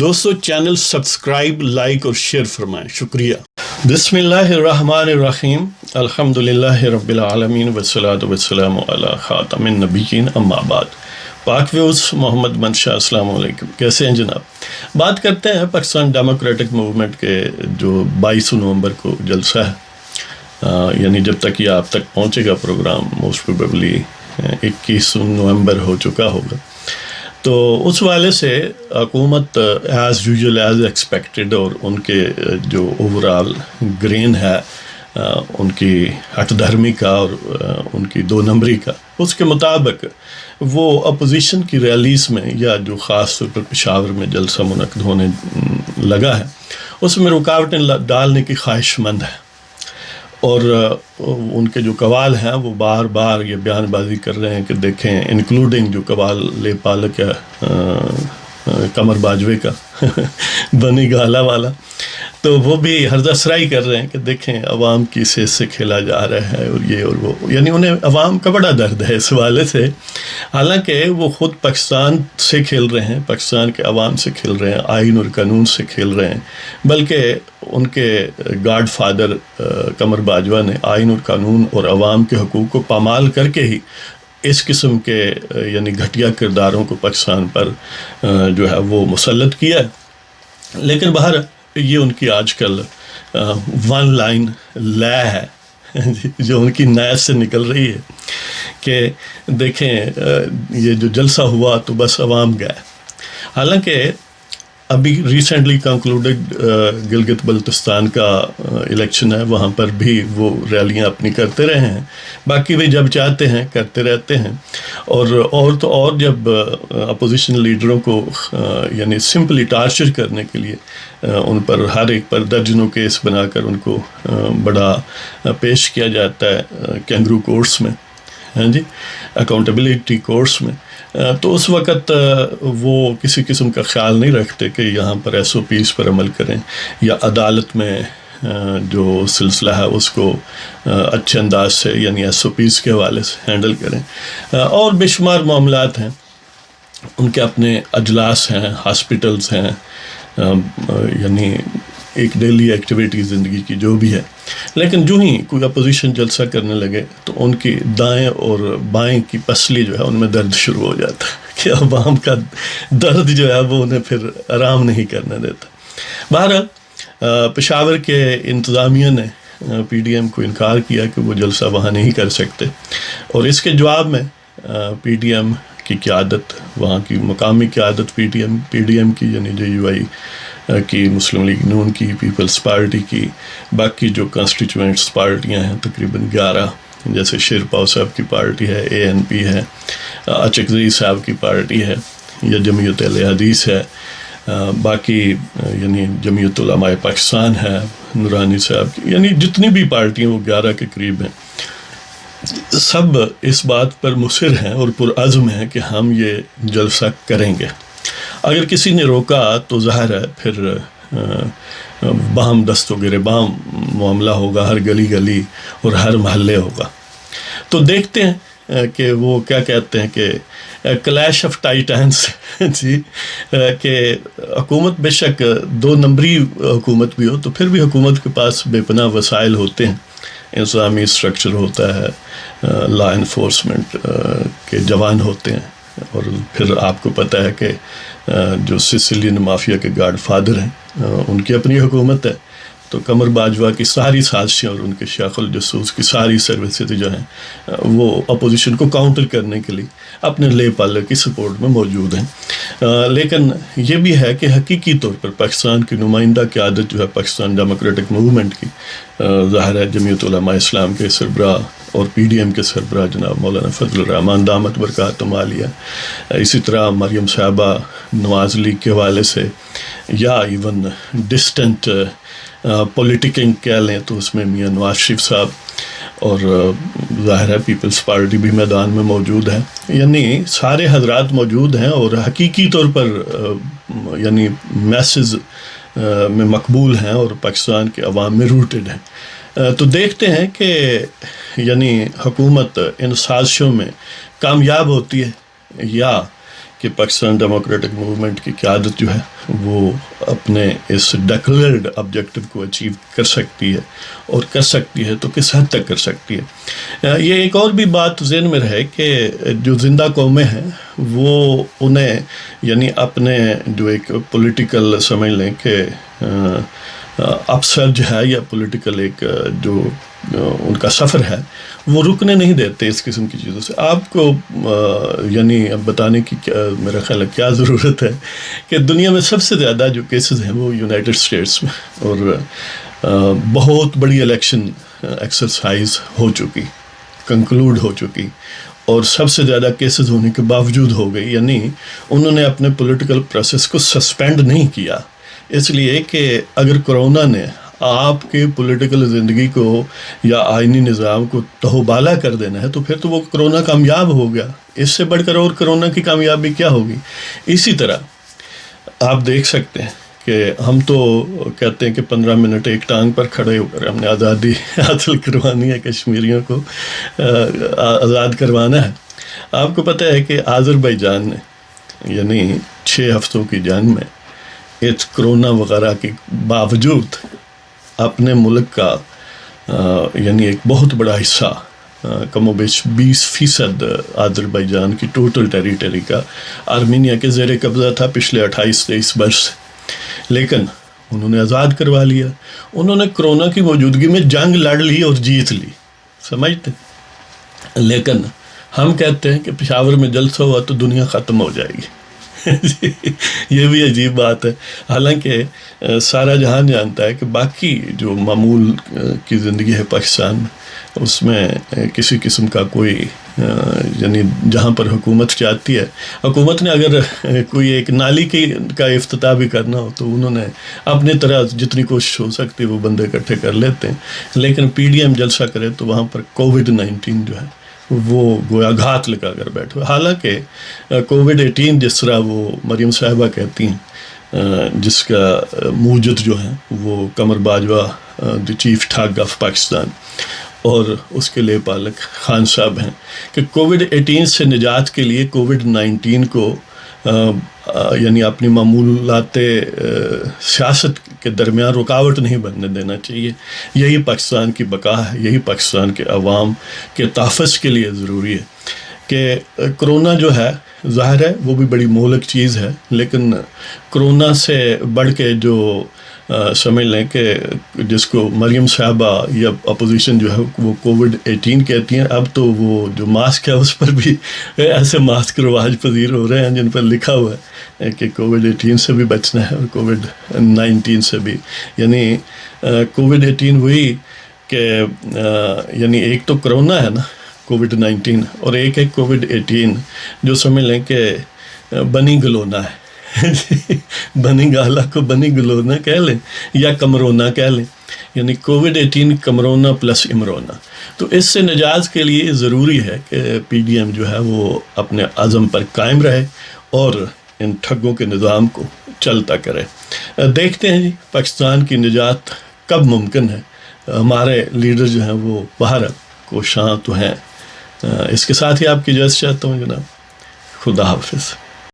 دوستو channel subscribe, like اور share فرمائیں، شکریہ۔ بسم اللہ الرحمن الرحیم، الحمدللہ رب العالمین والصلاة والسلام علی خاتم النبیین، اما بعد۔ پاک ویوز محمد منشا، السلام علیکم، کیسے ہیں جناب؟ بات کرتے ہیں پاکستان ڈیموکریٹک موومنٹ کے جو 22 نومبر کو جلسہ ہے، یعنی جب تک یہ آپ تک پہنچے گا پروگرام موسٹ پروبیبلی 21 نومبر ہو چکا ہوگا۔ تو اس والے سے حکومت ایز یوزول ایز ایکسپیکٹڈ اور ان کے جو اوورال گرین ہے ان کی ہٹ دھرمی کا اور ان کی 2 نمبری کا، اس کے مطابق وہ اپوزیشن کی ریلیز میں یا جو خاص طور پر پشاور میں جلسہ منعقد ہونے لگا ہے اس میں رکاوٹیں ڈالنے کی خواہش مند ہے، اور ان کے جو قوال ہیں وہ بار بار یہ بیان بازی کر رہے ہیں کہ دیکھیں، انکلوڈنگ جو قوال لے پالک ہے قمر باجوے کا بنی گالا والا، تو وہ بھی ہردہ سرائی کر رہے ہیں کہ دیکھیں عوام کی صحت سے کھیلا جا رہا ہے اور یہ اور وہ، یعنی انہیں عوام کا بڑا درد ہے اس حوالے سے، حالانکہ وہ خود پاکستان سے کھیل رہے ہیں، پاکستان کے عوام سے کھیل رہے ہیں، آئین اور قانون سے کھیل رہے ہیں، بلکہ ان کے گاڈ فادر قمر باجوہ نے آئین اور قانون اور عوام کے حقوق کو پامال کر کے ہی اس قسم کے یعنی گھٹیا کرداروں کو پاکستان پر جو ہے وہ مسلط کیا ہے۔ لیکن باہر یہ ان کی آج کل ون لائن لے ہے جو ان کی نیت سے نکل رہی ہے کہ دیکھیں یہ جو جلسہ ہوا تو بس عوام گئے، حالانکہ ابھی ریسنٹلی کنکلوڈڈ گلگت بلتستان کا الیکشن ہے، وہاں پر بھی وہ ریلیاں اپنی کرتے رہے ہیں، باقی بھی جب چاہتے ہیں کرتے رہتے ہیں، اور تو اور جب اپوزیشن لیڈروں کو یعنی سمپلی ٹارچر کرنے کے لیے ان پر ہر ایک پر درجنوں کیس بنا کر ان کو بڑا پیش کیا جاتا ہے کینگرو کورٹس میں، ہاں جی، اکاؤنٹیبلٹی کورٹس میں، تو اس وقت وہ کسی قسم کا خیال نہیں رکھتے کہ یہاں پر ایس او پیز پر عمل کریں یا عدالت میں جو سلسلہ ہے اس کو اچھے انداز سے یعنی ایس او پیز کے حوالے سے ہینڈل کریں، اور بے شمار معاملات ہیں، ان کے اپنے اجلاس ہیں، ہاسپٹلز ہیں، یعنی ایک ڈیلی ایکٹیویٹی زندگی کی جو بھی ہے، لیکن جو ہی کوئی اپوزیشن جلسہ کرنے لگے تو ان کی دائیں اور بائیں کی پسلی جو ہے ان میں درد شروع ہو جاتا ہے کہ عوام کا درد جو ہے وہ انہیں پھر آرام نہیں کرنے دیتا۔ بہرحال پشاور کے انتظامیہ نے پی ڈی ایم کو انکار کیا کہ وہ جلسہ وہاں نہیں کر سکتے، اور اس کے جواب میں پی ڈی ایم کی قیادت، وہاں کی مقامی قیادت پی ڈی ایم کی یعنی جے یو آئی کی، مسلم لیگ نون کی، پیپلز پارٹی کی، باقی جو کانسٹیچوئنٹس پارٹیاں ہیں تقریباً 11، جیسے شیرپاؤ صاحب کی پارٹی ہے، اے این پی ہے، اچکزئی صاحب کی پارٹی ہے، یا جمعیت اہل حدیث ہے، باقی یعنی جمعیت علماء پاکستان ہے، نورانی صاحب کی، یعنی جتنی بھی پارٹیاں وہ 11 کے قریب ہیں، سب اس بات پر مصر ہیں اور پرعزم ہیں کہ ہم یہ جلسہ کریں گے۔ اگر کسی نے روکا تو ظاہر ہے پھر باہم دست و گریباں معاملہ ہوگا، ہر گلی گلی اور ہر محلے ہوگا۔ تو دیکھتے ہیں کہ وہ کیا کہتے ہیں کہ کلیش آف ٹائٹنز جی، کہ حکومت بے شک 2 نمبری حکومت بھی ہو تو پھر بھی حکومت کے پاس بے پناہ وسائل ہوتے ہیں، انتظامی اسٹرکچر ہوتا ہے، لا انفورسمنٹ کے جوان ہوتے ہیں، اور پھر آپ کو پتہ ہے کہ جو سسیلین مافیا کے گاڈ فادر ہیں ان کی اپنی حکومت ہے، تو قمر باجوہ کی ساری سازشیں اور ان کے شیخ الجسوس کی ساری سروسز جو ہیں وہ اپوزیشن کو کاؤنٹر کرنے کے لیے اپنے لے پالے کی سپورٹ میں موجود ہیں۔ لیکن یہ بھی ہے کہ حقیقی طور پر پاکستان کی نمائندہ قیادت جو ہے پاکستان ڈیموکریٹک موومنٹ کی، ظاہر ہے جمعیت علماء اسلام کے سربراہ اور پی ڈی ایم کے سربراہ جناب مولانا فضل الرحمان دامت برکاتہم عالیہ، اسی طرح مریم صاحبہ نواز لیگ کے حوالے سے، یا ایون ڈسٹنٹ پولیٹیکنگ کہہ لیں تو اس میں میاں نواز شریف صاحب، اور ظاہر ہے پیپلز پارٹی بھی میدان میں موجود ہے، یعنی سارے حضرات موجود ہیں اور حقیقی طور پر یعنی میسز میں مقبول ہیں اور پاکستان کے عوام میں روٹڈ ہیں۔ تو دیکھتے ہیں کہ یعنی حکومت ان سازشوں میں کامیاب ہوتی ہے یا کہ پاکستان ڈیموکریٹک موومنٹ کی قیادت جو ہے وہ اپنے اس ڈکلیئرڈ آبجیکٹو کو اچیو کر سکتی ہے، اور کر سکتی ہے تو کس حد تک کر سکتی ہے۔ یہ ایک اور بھی بات ذہن میں رہے کہ جو زندہ قومیں ہیں وہ انہیں یعنی اپنے جو ایک پولیٹیکل سمجھ لیں کہ اپ سرج ہے یا پولیٹیکل ایک جو ان کا سفر ہے وہ رکنے نہیں دیتے اس قسم کی چیزوں سے۔ آپ کو یعنی اب بتانے کی میرا خیال ہے کیا ضرورت ہے کہ دنیا میں سب سے زیادہ جو کیسز ہیں وہ یونائٹڈ اسٹیٹس میں، اور بہت بڑی الیکشن ایکسرسائز ہو چکی، کنکلوڈ ہو چکی، اور سب سے زیادہ کیسز ہونے کے باوجود ہو گئی، یعنی انہوں نے اپنے پولیٹیکل پروسیس کو سسپینڈ نہیں کیا، اس لیے کہ اگر کرونا نے آپ کے پولیٹیکل زندگی کو یا آئینی نظام کو تہوبالا کر دینا ہے تو پھر تو وہ کرونا کامیاب ہو گیا، اس سے بڑھ کر اور کرونا کی کامیابی کیا ہوگی۔ اسی طرح آپ دیکھ سکتے ہیں کہ ہم تو کہتے ہیں کہ 15 منٹ ایک ٹانگ پر کھڑے ہو کر ہم نے آزادی حاصل کروانی ہے، کشمیریوں کو آزاد کروانا ہے۔ آپ کو پتہ ہے کہ آذربائیجان نے یعنی 6 ہفتوں کی جنگ میں اس کرونا وغیرہ کے باوجود اپنے ملک کا یعنی ایک بہت بڑا حصہ کم و بیش 20% آذربائیجان کی ٹوٹل ٹیریٹری کا آرمینیا کے زیر قبضہ تھا پچھلے 28-23 برس سے، لیکن انہوں نے آزاد کروا لیا۔ انہوں نے کرونا کی موجودگی میں جنگ لڑ لی اور جیت لی، سمجھتے؟ لیکن ہم کہتے ہیں کہ پشاور میں جلسہ ہوا تو دنیا ختم ہو جائے گی۔ یہ بھی عجیب بات ہے، حالانکہ سارا جہان جانتا ہے کہ باقی جو معمول کی زندگی ہے پاکستان میں، اس میں کسی قسم کا کوئی یعنی جہاں پر حکومت چاہتی ہے، حکومت نے اگر کوئی ایک نالی کا افتتاح بھی کرنا ہو تو انہوں نے اپنی طرح جتنی کوشش ہو سکتی وہ بندے اکٹھے کر لیتے ہیں، لیکن پی ڈی ایم جلسہ کرے تو وہاں پر کووڈ-19 جو ہے وہ گویا گھات لگا کر بیٹھے۔ حالانکہ کووڈ-18 جس طرح وہ مریم صاحبہ کہتی ہیں، جس کا موجد جو ہیں وہ قمر باجوہ دی چیف ٹھگ آف پاکستان اور اس کے لیے پالک خان صاحب ہیں، کہ کووڈ-18 سے نجات کے لیے کووڈ-19 کو یعنی اپنی معمولات سیاست کے درمیان رکاوٹ نہیں بننے دینا چاہیے۔ یہی پاکستان کی بقا ہے، یہی پاکستان کے عوام کے تحفظ کے لیے ضروری ہے۔ کہ کرونا جو ہے ظاہر ہے وہ بھی بڑی مہلک چیز ہے، لیکن کرونا سے بڑھ کے جو سمجھ لیں کہ جس کو مریم صاحبہ یا اپوزیشن جو ہے وہ کووڈ-18 کہتی ہیں، اب تو وہ جو ماسک ہے اس پر بھی ایسے ماسک رواج پذیر ہو رہے ہیں جن پر لکھا ہوا ہے کہ کووڈ-18 سے بھی بچنا ہے اور کووڈ-19 سے بھی، یعنی کووڈ-18 وہی کہ یعنی ایک تو کرونا ہے نا کووڈ-19، اور ایک ہے کووڈ-18 جو سمجھ لیں کہ بنی گلونا ہے، بنی گالا کو بنی گلونا کہہ لیں یا کمرونا کہہ لیں، یعنی کووڈ-18 کمرونا پلس امرونا۔ تو اس سے نجات کے لیے ضروری ہے کہ پی ڈی ایم جو ہے وہ اپنے عزم پر قائم رہے اور ان ٹھگوں کے نظام کو چلتا کرے۔ دیکھتے ہیں جی پاکستان کی نجات کب ممکن ہے۔ ہمارے لیڈر جو ہیں وہ باہر کوشاں تو ہیں۔ اس کے ساتھ ہی آپ کی اجازت چاہتا ہوں جناب، خدا حافظ۔